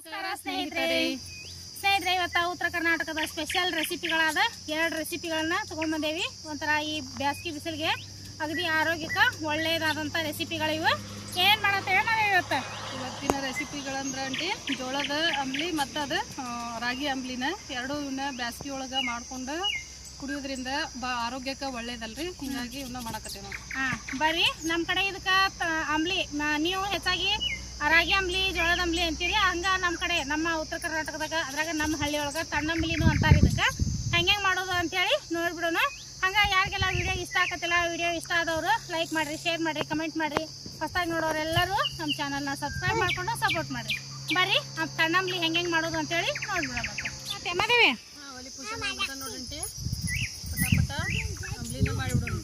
ನಮಸ್ಕಾರ ಸ್ನೇಹಿತರೆ ಇವತ್ತು ಉತ್ತರ ಕರ್ನಾಟಕದ ಸ್ಪೆಷಲ್ ರೆಸಿಪಿಗಳಾದ 2 ರೆಸಿಪಿಗಳನ್ನ ತಗೊಂಡ್ಬಂದೇವಿ. ಒಂಥರ ಈ ಬ್ಯಾಸ್ಗಿ ಬಿಸಿಲಿಗೆ ಅಗದಿ ಆರೋಗ್ಯಕ್ಕೆ ಒಳ್ಳೆಯದಾದಂಥ ರೆಸಿಪಿಗಳಿವು. ಏನು ಮಾಡತ್ತೇವೆ ನಾವು ಇವತ್ತಿನ ರೆಸಿಪಿಗಳಂದ್ರೆ ಆಂಟಿ ಜೋಳದ ಅಂಬ್ಲಿ ಮತ್ತು ಅದು ರಾಗಿ ಅಂಬ್ಲಿನ ಎರಡೂ ಇವನ್ನ ಬ್ಯಾಸ್ಗಿ ಒಳಗೆ ಮಾಡ್ಕೊಂಡು ಕುಡಿಯೋದ್ರಿಂದ ಆರೋಗ್ಯಕ್ಕೆ ಒಳ್ಳೇದಲ್ರಿ. ಹೀಗಾಗಿ ಇವನ್ನ ಮಾಡಕತ್ತೇವೆ ನಾವು. ಬರ್ರಿ ನಮ್ಮ ಕಡೆ ಇದಕ್ಕೆ ಅಂಬ್ಲಿ ನೀವು ಹೆಚ್ಚಾಗಿ ರಾಗಿ ಅಂಬ್ಲಿ ಜೋಳದ ಅಂಬ್ಲಿ ಅಂತೀರಿ. ಹಂಗೆ ನಮ್ಮ ಕಡೆ ನಮ್ಮ ಉತ್ತರ ಕರ್ನಾಟಕದಾಗ ಅದ್ರಾಗ ನಮ್ಮ ಹಳ್ಳಿ ಒಳಗೆ ತಣ್ಣಂಬ್ಲಿನೂ ಅಂತಾರೆ. ಇದಕ್ಕೆ ಹೆಂಗೆ ಮಾಡೋದು ಅಂತೇಳಿ ನೋಡ್ಬಿಡೋಣ. ಹಂಗೆ ಯಾರಿಗೆಲ್ಲ ವಿಡಿಯೋ ಇಷ್ಟ ಆಗತ್ತಿಲ್ಲ, ವಿಡಿಯೋ ಇಷ್ಟ ಆದವರು ಲೈಕ್ ಮಾಡಿರಿ, ಶೇರ್ ಮಾಡಿರಿ, ಕಮೆಂಟ್ ಮಾಡಿರಿ. ಹೊಸದಾಗಿ ನೋಡೋರೆಲ್ಲರೂ ನಮ್ಮ ಚಾನಲ್ನ ಸಬ್ಸ್ಕ್ರೈಬ್ ಮಾಡ್ಕೊಂಡು ಸಪೋರ್ಟ್ ಮಾಡಿರಿ. ಬರ್ರಿ ತಣ್ಣಂಬ್ಲಿ ಹೆಂಗೆ ಮಾಡೋದು ಅಂತೇಳಿ ನೋಡ್ಬಿಡೋಣ. ಮತ್ತೆ ಮದುವೆ ಒಲಿ ಪೂಜೆ ಮಾಡ್ಬಿಟ್ಟು ನೋಡ್ರಿ ಪಟ ಅಂಬ್ಲಿನ ಮಾಡಿಬಿಡೋಣ.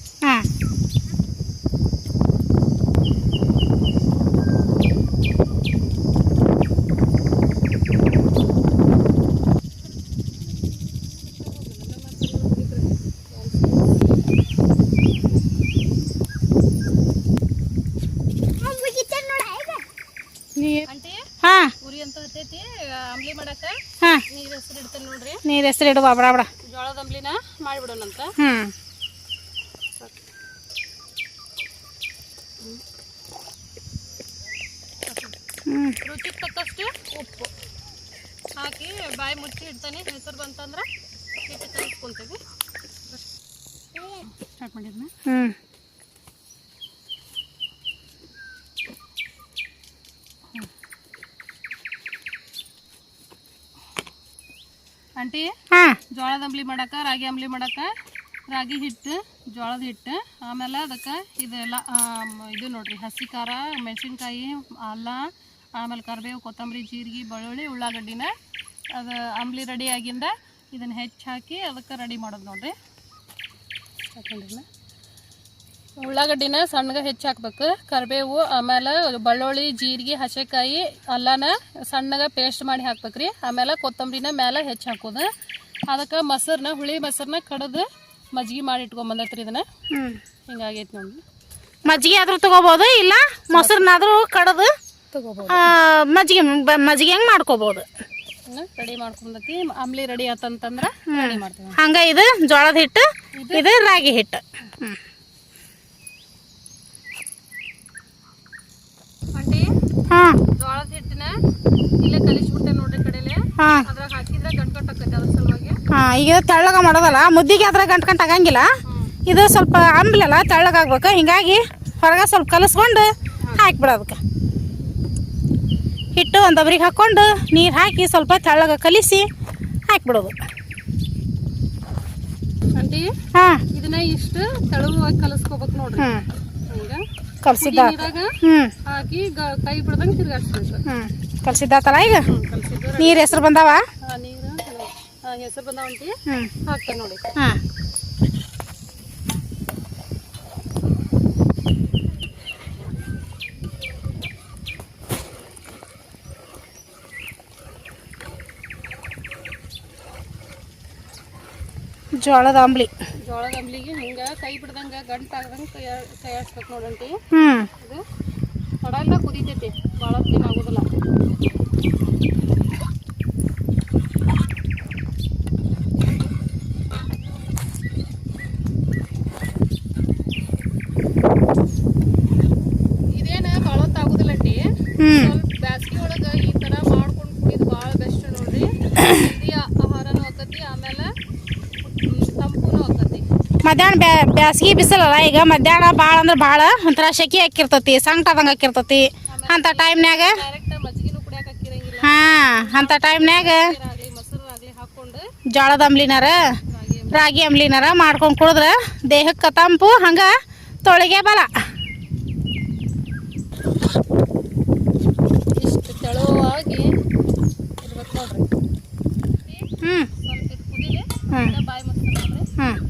ಹಾಂ ಉರಿ ಅಂತ ಹತ್ತೈತಿ ಅಂಬ್ಲಿ ಮಾಡಕ್ಕ. ನೀರ್ ಹೆಸರು ಇಡ್ತೇನೆ ನೋಡ್ರಿ. ನೀರ್ ಹೆಸರು ಇಡುವ ಬಡ ಜೋಳದ ಅಂಬ್ಲಿನ ಮಾಡಿಬಿಡೋಣಂತ. ರುಚಿಗೆ ತಕ್ಕಷ್ಟು ಉಪ್ಪು ಹಾಕಿ ಬಾಯಿ ಮುಚ್ಚಿ ಇಡ್ತಾನೆ. ಹೆಸರು ಬಂತಂದ್ರೆ ಹಿಟ್ಟು ಕಲಿಸ್ಕೊಂತೀವಿ. ಸ್ಟಾರ್ಟ್ ಮಾಡಿದ್ನ. ಆಂಟಿ ಜೋಳದ ಅಂಬ್ಲಿ ಮಾಡಕ್ಕ, ರಾಗಿ ಅಂಬ್ಲಿ ಮಾಡಕ್ಕ ರಾಗಿ ಹಿಟ್ಟು, ಜೋಳದ ಹಿಟ್ಟು, ಆಮೇಲೆ ಅದಕ್ಕೆ ಇದೆಲ್ಲ ಇದು ನೋಡ್ರಿ ಹಸಿ ಖಾರ, ಮೆಣಸಿನ್ಕಾಯಿ, ಅಲ್ಲ, ಆಮೇಲೆ ಕರಿಬೇವು, ಕೊತ್ತಂಬರಿ, ಜೀರಿಗೆ, ಬೆಳ್ಳುಳ್ಳಿ, ಉಳ್ಳಾಗಡ್ಡಿನ ಅದು ಅಂಬ್ಲಿ ರೆಡಿ ಆಗಿಂದ ಇದನ್ನು ಹೆಚ್ಚು ಹಾಕಿ ಅದಕ್ಕೆ ರೆಡಿ ಮಾಡೋದು ನೋಡ್ರಿ. ಹಾಕೊಂಡಿನ ಉಳ್ಳಾಗಡ್ಡಿನ ಸಣ್ಣಗೆ ಹೆಚ್ಚು ಹಾಕ್ಬೇಕು. ಕರಿಬೇವು, ಆಮೇಲೆ ಬೆಳ್ಳುಳ್ಳಿ, ಜೀರಿಗೆ, ಹಸೆಕಾಯಿ, ಅಲ್ಲನ ಸಣ್ಣಗೆ ಪೇಸ್ಟ್ ಮಾಡಿ ಹಾಕ್ಬೇಕ್ರಿ. ಆಮೇಲೆ ಕೊತ್ತಂಬರಿನ ಮೇಲೆ ಹೆಚ್ಚು ಹಾಕೋದು. ಅದಕ್ಕೆ ಮೊಸರನ್ನ, ಹುಳಿ ಮೊಸರನ್ನ ಕಡ್ದು ಮಜ್ಜಿಗೆ ಮಾಡಿ ಇಟ್ಕೊಂಬಂದೈತ್ರಿ. ಇದನ್ನ ಹಿಂಗಾಗೈತೆ ನೋಡಿ. ಮಜ್ಜಿಗೆ ಆದ್ರೂ ತಗೋಬಹುದು, ಇಲ್ಲ ಮೊಸರನ್ನಾದ್ರೂ ಕಡ್ದು ತಗೋಬಹುದು. ಮಜ್ಜಿಗೆ ಹೆಂಗೆ ಮಾಡ್ಕೋಬಹುದು. ರೆಡಿ ಮಾಡ್ಕೊಂಡತಿ ಅಂಬ್ಲಿ ರೆಡಿ ಆತಂತಂದ್ರೆ ರೆಡಿ ಮಾಡ್ತೀವಿ. ಹಂಗ ಇದು ಜೋಳದ ಹಿಟ್ಟು, ಇದು ರಾಗಿ ಹಿಟ್ಟು. ಆಂಟಿ ಜೋಳದ ಹಿಟ್ಟಿನ ಇಲ್ಲೇ ಕಲಿಸ್ಬಿಟ್ಟೆ ನೋಡ್ರಿ ಕಡೆಲೆ. ಅದ್ರಾಗ ಹಾಕಿದ್ರೆ ಗಂಟು ಆಕೈತೆ. ಅದ್ರ ಸಲುವಾಗಿ ಈಗ ತೆಳ್ಳಗ ಮಾಡೋದಲ್ಲ, ಮುದ್ದಿಗೆ ಅದ್ರ ಗಂಟು ಆಗಂಗಿಲ್ಲ. ಇದು ಸ್ವಲ್ಪ ಅಂಬ್ಲಲ್ಲ ತೆಳ್ಳಗಾಗ್ಬೇಕು. ಹಿಂಗಾಗಿ ಹೊರಗೆ ಸ್ವಲ್ಪ ಕಲಸ್ಕೊಂಡು ಹಾಕಿಬಿಡೋದಕ್ಕೆ. ಹಿಟ್ಟು ಒಂದು ದಬ್ರಿಗೆ ಹಾಕ್ಕೊಂಡು ನೀರು ಹಾಕಿ ಸ್ವಲ್ಪ ತೆಳ್ಳಗ ಕಲಿಸಿ ಹಾಕಿಬಿಡೋದು. ಆಂಟಿ ಇದನ್ನ ಇಷ್ಟು ತೆಳುವಾಗಿ ಕಲಸ್ಕೋಬೇಕು ನೋಡ್ರಿ. ಕಲ್ಸಿದ್ದ ಹಾಕಿ ಕೈ ಬಿಡ್ದಂಗೆ ತಿರ್ಗಾಡ್ಸ್ಬೇಕು. ಕಲ್ಸಿದ್ದಾತಲ್ಲ ಈಗ. ನೀರು ಹೆಸರು ಬಂದಾವ. ನೀರು ಹೆಸರು ಬಂದಾವ ಆಂಟಿ. ಹಾಕ್ತೇನೆ ನೋಡಿ. ಜೋಳದ ಅಂಬ್ಲಿಗೆ ಹಿಂಗ ಕೈ ಬಿಡ್ದಂಗ ಗಂಟು ಆಗದಂಗ ತಯಾರಿಸ್ಬೇಕು ನೋಡಂಟಿ. ಇದು ತಡ ಕುದೀತೈತಿ, ಭಾಳ ದಿನ ಆಗೋದಿಲ್ಲ. ಇದೇನ ಭಾಳ ಹೊತ್ತಾಗೋದಿಲ್ಲ ಆಂಟಿ. ಸ್ವಲ್ಪ ಬ್ಯಾಸ್ಗಿ ಒಳಗೆ ಈ ಥರ ಮಾಡ್ಕೊಂಡು ಕುಡಿದು ಭಾಳ ಬೆಸ್ಟ್ ನೋಡ್ರಿ. ಹೆಲ್ದಿ ಆಹಾರನೂ ಆಕತಿ, ಆಮೇಲೆ ತಂಪುನೂ ಆಕತಿ. ಮಧ್ಯಾಹ್ನ ಬ್ಯಾಸ್ಗಿ ಬಿಸಿಲಲ್ಲ ಈಗ. ಮಧ್ಯಾಹ್ನ ಭಾಳ ಅಂದ್ರೆ ಭಾಳ ಒಂಥರ ಶೆಕೆ ಹಾಕಿರ್ತತಿ, ಸಂಕಟ ಆದಂಗೆ ಹಾಕಿರ್ತತಿ. ಅಂಥ ಟೈಮ್ನ್ಯಾಗ ಮಜ್ಜಿಗೆನೂ ಕುಡಿಯಾಕ ಹಾಕಿರಂಗಿಲ್ಲ. ಅಂಥ ಟೈಮ್ನ್ಯಾಗ ಮೊಸರಾಗಲಿ ಹಾಕೊಂಡು ಜೋಳದ ಅಂಬ್ಲಿನಾರ ರಾಗಿ ಅಂಬ್ಲಿನಾರ ಮಾಡ್ಕೊಂಡು ಕುಡಿದ್ರೆ ದೇಹಕ್ಕೆ ತಂಪು, ಹಂಗೆ ತೊಳಿಗೆ ಬಲ. ಇಷ್ಟು ತೆಳುವಾಗಿ ಇರ್ಬೇಕು ನೋಡ್ರಿ. ಸ್ವಲ್ಪ ಕುದಿಲಿ, ಬಾಯಿ ಮುಚ್ಕೊಂಡು ನೋಡ್ರಿ.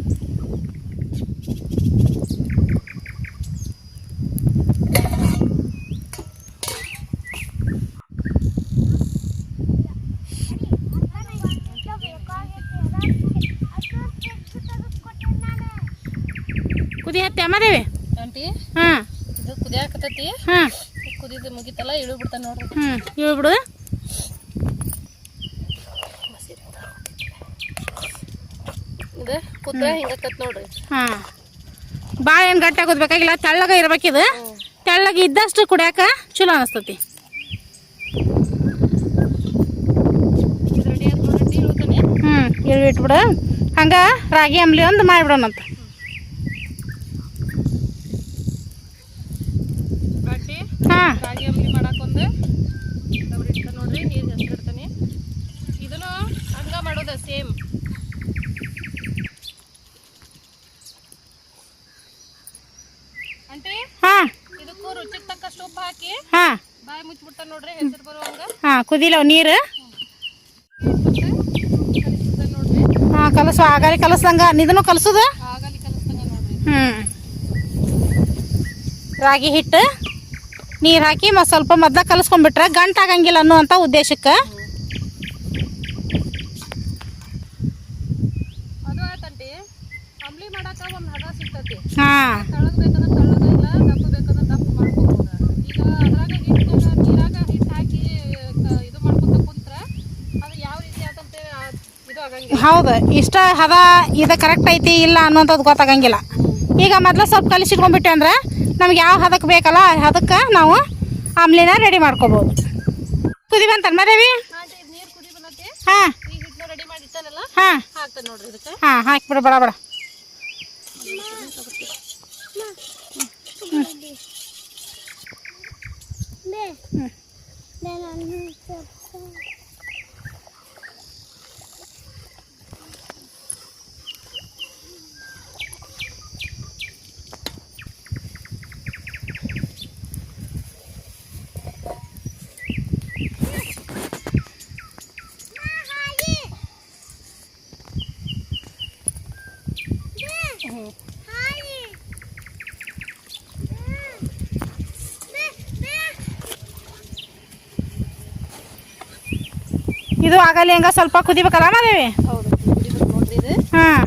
ಕುದಿ ಹತ್ತಿ ಅಮ್ಮದೇವಿ ಆಂಟಿ. ಇದು ಕುದಿಯಾಕತೈತಿ. ಕುದಿದು ಮುಗಿತಲ್ಲ, ಇಳು ಬಿಡ್ತಾನೆ ನೋಡ್ರಿ. ಇಳು ಬಿಡು. ಹಿಂಗಕ್ಕತ್ ನೋಡ್ರಿ. ಹಾಂ ಭಾಳ ಏನು ಗಟ್ಟಿ ಆಗೋದು ಬೇಕಾಗಿಲ್ಲ, ತೆಳ್ಳಗ ಇರ್ಬೇಕಿದು. ತೆಳ್ಳಗ ಇದ್ದಷ್ಟು ಕುಡಿಯಾಕ ಚಲೋ ಅನಿಸ್ತತಿ. ರೆಡಿ ಆಯ್ತು ನೋಡ್ರಿ, ಇಳ್ತಾನೆ. ಇಟ್ಬಿಡು. ಹಂಗೆ ರಾಗಿ ಅಂಬ್ಲಿ ಒಂದು ಮಾಡಿಬಿಡೋಣಂತ. ಹಾಂ ರಾಗಿ ಅಂಬ್ಲಿ ಮಾಡಕ್ಕೊಂದು ಡಬ್ರಿ ಇಡ್ತಾನೆ ನೋಡ್ರಿ, ನೀರು ಜಾಸ್ತಿ ಇಡ್ತಾನೆ. ಇದನ್ನು ಹಂಗ ಮಾಡೋದ ಸೇಮ್. ಅಂಟಿ ಹಾಂ ಇದಕ್ಕೂ ರುಚಿಗೆ ತಕ್ಕಷ್ಟು ಉಪ್ಪು ಹಾಕಿ ಹಾಂ ಬಾಯಿ ಮುಚ್ಚಿಬಿಡ್ತಾನೆ ನೋಡ್ರಿ, ಹೆಸರು ಬರುವಂಗ. ಹಾಂ ಕುದಿಲವ ನೀರು. ಕಲಿಸ್ತಾನೆ ನೋಡ್ರಿ. ಹಾಂ ಕಲಸು, ಆಗಾರಿ ಕಲಸ್ದಂಗ ಇದನ್ನು ಕಲಸೋದು. ಆಗಲಿ ಕಲಿಸ್ತಾನೆ ನೋಡ್ರಿ. ರಾಗಿ ಹಿಟ್ಟು ನೀರು ಹಾಕಿ ಮತ್ತು ಸ್ವಲ್ಪ ಮೊದಲ ಕಲಸ್ಕೊಂಡ್ಬಿಟ್ರೆ ಗಂಟು ಆಗಂಗಿಲ್ಲ ಅನ್ನುವಂಥ ಉದ್ದೇಶಕ್ಕೆ. ಅದು ಆಯ್ತಂಟಿ, ಅಂಬ್ಲಿ ಮಾಡಾಕ ಒಂದು ಹದ ಸಿಗ್ತತಿ. ಹಾಂ ತಳಗ್ ಬೇಕಂದ್ರೆ ತಳಗ, ಇಲ್ಲ ದಪ್ಪ ಬೇಕಂದ್ರೆ ದಪ್ಪ ಮಾಡ್ಕೋಬಹುದು. ಈಗ ಅದ್ರಾಗ ಹಿಟ್ಟು ನೀರಾಗ ಹಿಟ್ಟು ಹಾಕಿ ಇದು ಮಾಡ್ಕೊಂತ ಕುಂತ್ರ ಅದು ಯಾವ ರೀತಿ ಆತಂತೇಳಿ ಇದು ಆಗಂಗಿಲ್ಲ. ಹೌದು, ಇಷ್ಟ ಹದ ಇದು ಕರೆಕ್ಟ್ ಐತಿ ಇಲ್ಲ ಅನ್ನೋಂಥದ್ದು ಗೊತ್ತಾಗಂಗಿಲ್ಲ. ಈಗ ಮೊದಲು ಸ್ವಲ್ಪ ಕಲಿಸಿಟ್ಕೊಂಡ್ಬಿಟ್ಟೆ ಅಂದ್ರೆ ನಮ್ಗೆ ಯಾವ ಹದಕ್ಕೆ ಬೇಕಲ್ಲ ಅದಕ್ಕೆ ನಾವು ಆಮ್ಲಿನ ರೆಡಿ ಮಾಡ್ಕೋಬೋದು. ಕುದಿ ಬಂತಲ್ಲ ಮದೇವಿ? ನೀರು ಕುದಿ ಬಂದತಿ. ಹಾಂ ಈಗ ಹಿಟ್ಟನ್ನ ರೆಡಿ ಮಾಡಿ ಇಟ್ಟಾನಲ್ಲ, ಹಾಂ ಹಾಕ್ತಾನೆ ನೋಡ್ರಿ ಇದಕ್ಕೆ. ಹಾಂ ಹಾಕಿಬಿಡು ಬಡ ಬಡ. ಇದು ಆಗಲಿ ಹಂಗ ಸ್ವಲ್ಪ ಕುದಿಬೇಕಲ್ಲ ಮಾದೇವಿ? ಹೌದು, ಕುದಿಬೇಕು ನೋಡ್ರಿ ಇದು. ಹಾಂ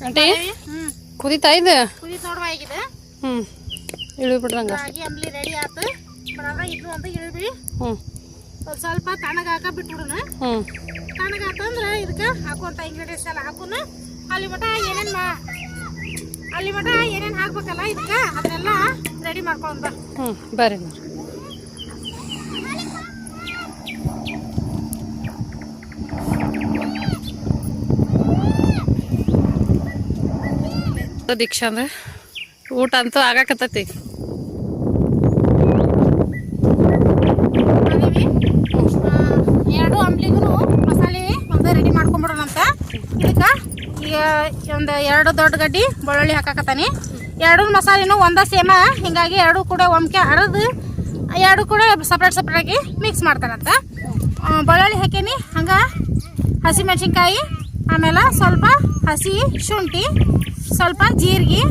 ಆಂಟಿ ಕುದಿತಾ ಇದೆ? ಕುದಿತ್ ನೋಡುವ ಆಗಿದೆ. ಇಳಿ ಬಿಡ್ರಂಗ. ರಾಗಿ ಅಂಬ್ಲಿ ರೆಡಿ ಆಯ್ತು. ಬರೋದ ಇದು ಅಂತ ಇಳಿದ್ವಿ. ಸ್ವಲ್ಪ ತಣ್ಣಗಾಕ ಬಿಟ್ಬಿಡೋಣ. ತಣ್ಣಗಾತಂದ್ರೆ ಇದಕ್ಕೆ ಹಾಕುವಂಥ ಇಂಗ್ರೀಡಿಯೆಂಟ್ಸ್ ಎಲ್ಲ ಹಾಕೋಣ. ಅಲ್ಲಿ ಮಟ ಏನೇನು ಹಾಕ್ಬೇಕಲ್ಲ ಇದಕ್ಕೆ ಅದನ್ನೆಲ್ಲ ರೆಡಿ ಮಾಡ್ಕೊಂಡು ಬಾ. ಬರ್ರಿ ದೀಕ್ಷಾ ಅಂದ್ರೆ ಊಟ ಅಂತೂ ಆಗಾಕತ್ತೈತಿ. ಎರಡು ಅಂಬ್ಲಿಗೂ ಮಸಾಲೆ ಒಂದು ರೆಡಿ ಮಾಡ್ಕೊಂಬಿಡೋಣಂತ. ಇದಕ್ಕೆ ಈಗ ಒಂದು 2 ದೊಡ್ಡ ಗಡ್ಡಿ ಬೆಳ್ಳುಳ್ಳಿ ಹಾಕಾಕತ್ತಾನೆ. 2 ಮಸಾಲೆನೂ ಒಂದೇ ಸೇಮ, ಹಿಂಗಾಗಿ 2 ಕೂಡ ಒಮ್ಕೆ ಅರದು 2 ಕೂಡ ಸಪ್ರೇಟಾಗಿ ಮಿಕ್ಸ್ ಮಾಡ್ತಾರಂತ. ಬೆಳ್ಳುಳ್ಳಿ ಹಾಕೀನಿ, ಹಂಗೆ ಹಸಿಮೆಣ್ಸಿನ್ಕಾಯಿ, ಆಮೇಲೆ ಸ್ವಲ್ಪ ಹಸಿ ಶುಂಠಿ, ಸ್ವಲ್ಪ ಜೀರಿಗೆ,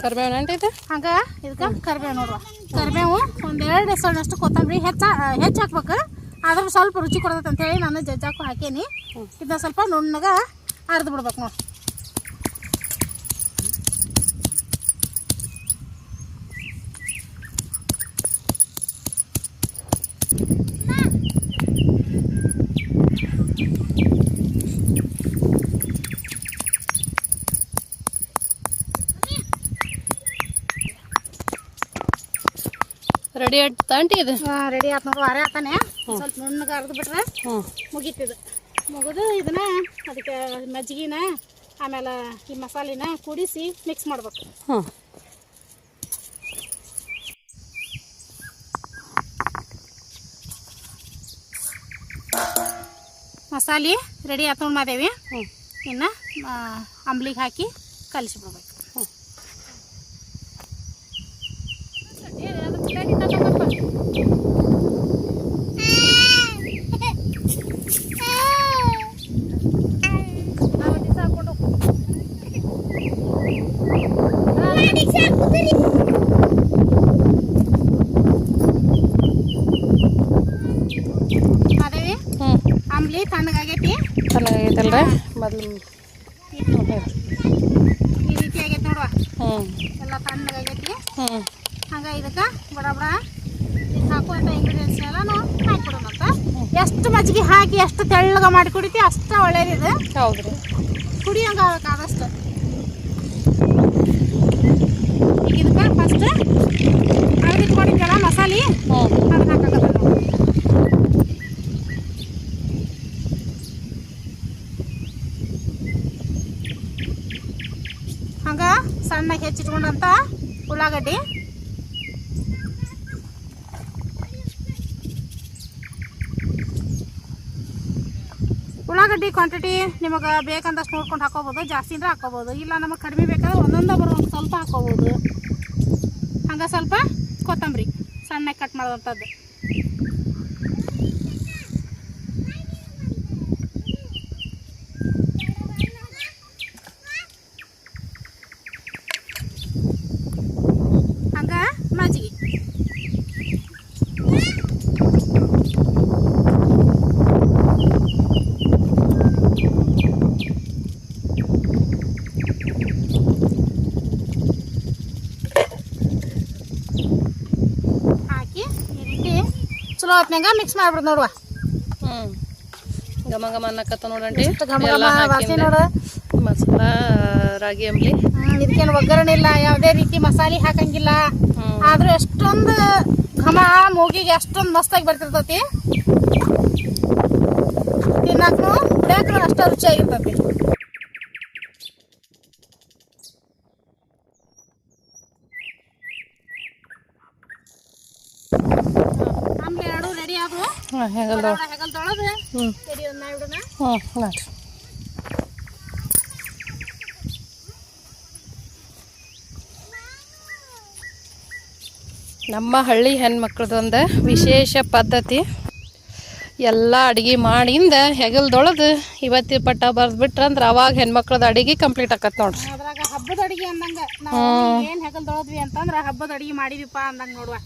ಕರಿಬೇವು ಅಂಟೈತೆ. ಹಂಗೆ ಇದಕ್ಕೆ ಕರಿಬೇವು ನೋಡುವ. ಕರಿಬೇವು ಒಂದು 2 ಎಸಳಷ್ಟು ಕೊತ್ತಂಬರಿ ಹೆಚ್ಚು ಹಾಕ್ಬೇಕು. ಆದ್ರೆ ಸ್ವಲ್ಪ ರುಚಿ ಕೊಡ್ತೈತೆ ಅಂತೇಳಿ ನಾನು ಜಜ್ಜಾಕು ಹಾಕೀನಿ. ಇದನ್ನ ಸ್ವಲ್ಪ ನುಣ್ಣಗೆ ಅರ್ದು ಬಿಡ್ಬೇಕು ನೋಡಿ. ರೆಡಿ ಆಯ್ತಾ ಆಂಟಿ? ಇದು ರೆಡಿ ಆಯ್ತು ನೋಡು. ಅರೆ ಆತಾನೆ ಸ್ವಲ್ಪ ನುಣ್ಣಗೆ ಅರ್ದು ಬಿಟ್ರೆ ಮುಗೀತಿದು. ಮುಗಿದು ಇದನ್ನ ಅದಕ್ಕೆ ಮಜ್ಜಿಗೆನ ಆಮೇಲೆ ಈ ಮಸಾಲೆನ ಕೂಡಿಸಿ ಮಿಕ್ಸ್ ಮಾಡ್ಬೇಕು. ಮಸಾಲೆ ರೆಡಿ ಆಯ್ತು ನೋಡಿ ಮಾದೇವಿ. ಇನ್ನು ಅಂಬ್ಲಿಗೆ ಹಾಕಿ ಕಲಿಸ್ಬಿಡ್ಬೇಕು. ಮಾದೇವಿ ಅಂಬ್ಲಿ ತಣ್ಣಗಾಗೈತಿ. ತಣ್ಣಗಾಗೈತಲ್ರಿ ಮೊದಲು ಈ ರೀತಿ ಆಗೈತಿ ನೋಡುವ. ಎಲ್ಲ ತಣ್ಣಗಾಗೈತಿ. ಹಂಗೆ ಇದಕ್ಕೆ ಬಡ ಬಡ ಹಾಕುವಂಥ ಇಂಗ್ರೀಡಿಯೆಂಟ್ಸ್ ಎಲ್ಲಾನು ಹಾಕ್ಬಿಡೋಣಂತ. ಎಷ್ಟು ಮಜ್ಜಿಗೆ ಹಾಕಿ ಎಷ್ಟು ತೆಳ್ಳಗೆ ಮಾಡಿ ಕುಡಿತಿ ಅಷ್ಟು ಒಳ್ಳೇದಿದೆ. ಹೌದ್ರಿ, ಕುಡಿಯಂಗೆ ಆಗ್ಬೇಕು ಆದಷ್ಟು. ಈಗ ಇದಕ್ಕೆ ಫಸ್ಟ್ ಅಳದಿಟ್ಕೊಂಡಿದ್ದೆಲ್ಲ ಮಸಾಲೆ ಅದನ್ನ ಹಾಕಾಕತ್ತ ನಾವು. ಹಂಗೆ ಸಣ್ಣಗೆ ಹೆಚ್ಚಿಟ್ಕೊಂಡಂತ ಉಳ್ಳಾಗಡ್ಡಿ, ಉಳ್ಳಾಗಡ್ಡಿ ಕ್ವಾಂಟಿಟಿ ನಿಮಗೆ ಬೇಕಂದಷ್ಟು ನೋಡ್ಕೊಂಡು ಹಾಕೋಬೋದು, ಜಾಸ್ತಿ ಅಂದ್ರೆ ಹಾಕೋಬೋದು, ಇಲ್ಲ ನಮಗೆ ಕಡಿಮೆ ಬೇಕಾದ್ರೆ ಒಂದೊಂದು ಬರುವಂಗೆ ಸ್ವಲ್ಪ ಹಾಕೋಬೋದು. ಹಂಗೆ ಸ್ವಲ್ಪ ಕೊತ್ತಂಬರಿ ಸಣ್ಣಗೆ ಕಟ್ ಮಾಡೋವಂಥದ್ದು. ಹಂಗೆ ಮಜ್ಜಿಗೆ, ಚಲೋ ಹೊತ್ನಾಗ ಮಿಕ್ಸ್ ಮಾಡ್ಬಿಡ್ದು ನೋಡುವ. ಘಮ ಘಮ ಅನ್ನಕತ್ತ ನೋಡಂಟಿ. ವಾಸನೆ ನೋಡು. ಮಸಾಲ ರಾಗಿ ಅಂಬ್ಲಿ ಇದಕ್ಕೇನು ಒಗ್ಗರಣೆ ಇಲ್ಲ, ಯಾವುದೇ ರೀತಿ ಮಸಾಲೆ ಹಾಕಂಗಿಲ್ಲ. ಆದ್ರೂ ಎಷ್ಟೊಂದು ಘಮ ಮೂಗಿಗೆ ಅಷ್ಟೊಂದು ಮಸ್ತಾಗಿ ಬರ್ತಿರ್ತೈತಿ. ತಿನ್ನಾಕು ಕುಡಿಯಾಕ ಅಷ್ಟ ರುಚಿಯಾಗಿರ್ತೈತಿ. ಆಮೇಲೆ ಎರಡು ರೆಡಿ ಆದ್ರು ಹೆಗಲ್ದೊಳಗೆ ರೆಡಿ ಮಾಡಿಬಿಡೋಣ. ನೋಡ್ರಿ, ನಮ್ಮ ಹಳ್ಳಿ ಹೆಣ್ಮಕ್ಳದೊಂದು ವಿಶೇಷ ಪದ್ಧತಿ. ಎಲ್ಲ ಅಡುಗೆ ಮಾಡಿಂದ ಹೆಗಲ್ದೊಳದು ಇವತ್ತಿ ಪಟ್ಟ ಬರ್ದ್ಬಿಟ್ರಂದ್ರೆ ಅವಾಗ ಹೆಣ್ಮಕ್ಳದ ಅಡುಗೆ ಕಂಪ್ಲೀಟ್ ಆಕತ್ ನೋಡ್ರಿ. ಅದ್ರಾಗ ಹಬ್ಬದ ಅಡಿಗೆ ಅಂದಂಗ ನಾವು ಏನ್ ಹೆಗಲ್ದೊಳದ್ವಿ ಅಂತಂದ್ರ ಹಬ್ಬದ ಅಡಿಗೆ ಮಾಡಿದಿಪ್ಪ ಅಂದಂಗ ನೋಡುವ.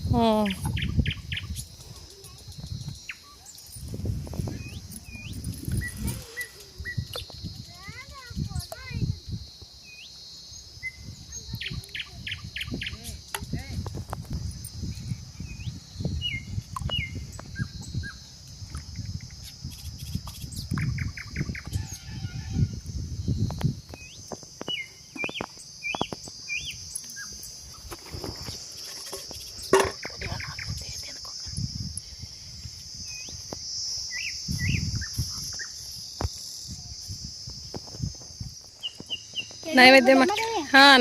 ನೈವೇದ್ಯ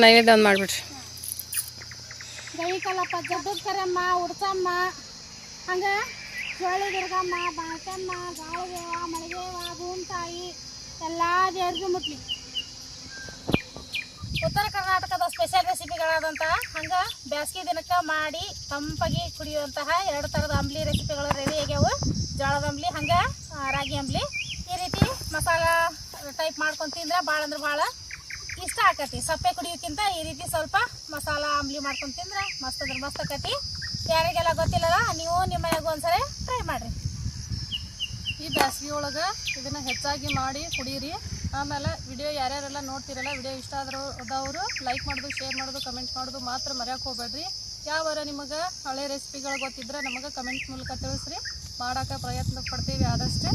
ನೈವೇದ್ಯ ಒಂದು ಮಾಡಿಬಿಡ್ರಿ. ಗೈ ಕಲ್ಲಪ್ಪ, ಜಬ್ಬದ ಕರಮ್ಮ, ಉಡ್ಸಮ್ಮ, ಹಂಗೆ ಜೋಳಿ ದುರ್ಗಮ್ಮ, ಬಾಟಮ್ಮ, ಗಾಳಿದೇವ, ಮಳೆದೇವ, ಭೂಮ್ತಾಯಿ ಎಲ್ಲ ದೇವ್ರಿಗೂ ಮುಟ್ಲಿ. ಉತ್ತರ ಕರ್ನಾಟಕದ ಸ್ಪೆಷಲ್ ರೆಸಿಪಿಗಳಾದಂಥ ಹಂಗೆ ಬೇಸಿಗೆ ದಿನಕ್ಕೆ ಮಾಡಿ ತಂಪಾಗಿ ಕುಡಿಯುವಂತಹ 2 ಥರದ ಅಂಬ್ಲಿ ರೆಸಿಪಿಗಳು ರೆಡಿ ಆಗ್ಯಾವು. ಜೋಳದ ಅಂಬ್ಲಿ ಹಂಗೆ ರಾಗಿ ಅಂಬ್ಲಿ. ಈ ರೀತಿ ಮಸಾಲ ಟೈಪ್ ಮಾಡ್ಕೊಂಡು ತಿಂದ್ರೆ ಭಾಳ ಅಂದ್ರೆ ಭಾಳ ಇಷ್ಟ ಆಕತಿ. ಸಪ್ಪೆ ಕುಡಿಯೋಕ್ಕಿಂತ ಈ ರೀತಿ ಸ್ವಲ್ಪ ಮಸಾಲ ಅಂಬ್ಲಿ ಮಾಡ್ಕೊಂಡು ತಿಂದ್ರೆ ಮಸ್ತ್ ಅಂದ್ರೆ ಮಸ್ತ್ ಆಕತಿ. ಯಾರಿಗೆಲ್ಲ ಗೊತ್ತಿಲ್ಲಲ್ಲ ನೀವು ನಿಮ್ಮ ಮನೆಯಾಗ ಒಂದ್ಸರಿ ಟ್ರೈ ಮಾಡಿರಿ. ಈ ಬೇಸಿಗೆ ಒಳಗೆ ಇದನ್ನು ಹೆಚ್ಚಾಗಿ ಮಾಡಿ ಕುಡೀರಿ. ಆಮೇಲೆ ವಿಡಿಯೋ ಯಾರ್ಯಾರೆಲ್ಲ ನೋಡ್ತಿರಲ್ಲ, ವಿಡಿಯೋ ಇಷ್ಟ ಆದವರು ಲೈಕ್ ಮಾಡೋದು, ಶೇರ್ ಮಾಡೋದು, ಕಮೆಂಟ್ ಮಾಡೋದು ಮಾತ್ರ ಮರೆಯೋಕೆ ಹೋಗ್ಬೇಡ್ರಿ. ಯಾವಾರ ನಿಮಗೆ ಹಳೆ ರೆಸಿಪಿಗಳು ಗೊತ್ತಿದ್ರೆ ನಮಗೆ ಕಮೆಂಟ್ ಮೂಲಕ ತಿಳಿಸ್ರಿ, ಮಾಡೋಕೆ ಪ್ರಯತ್ನ ಪಡ್ತೀವಿ ಆದಷ್ಟು.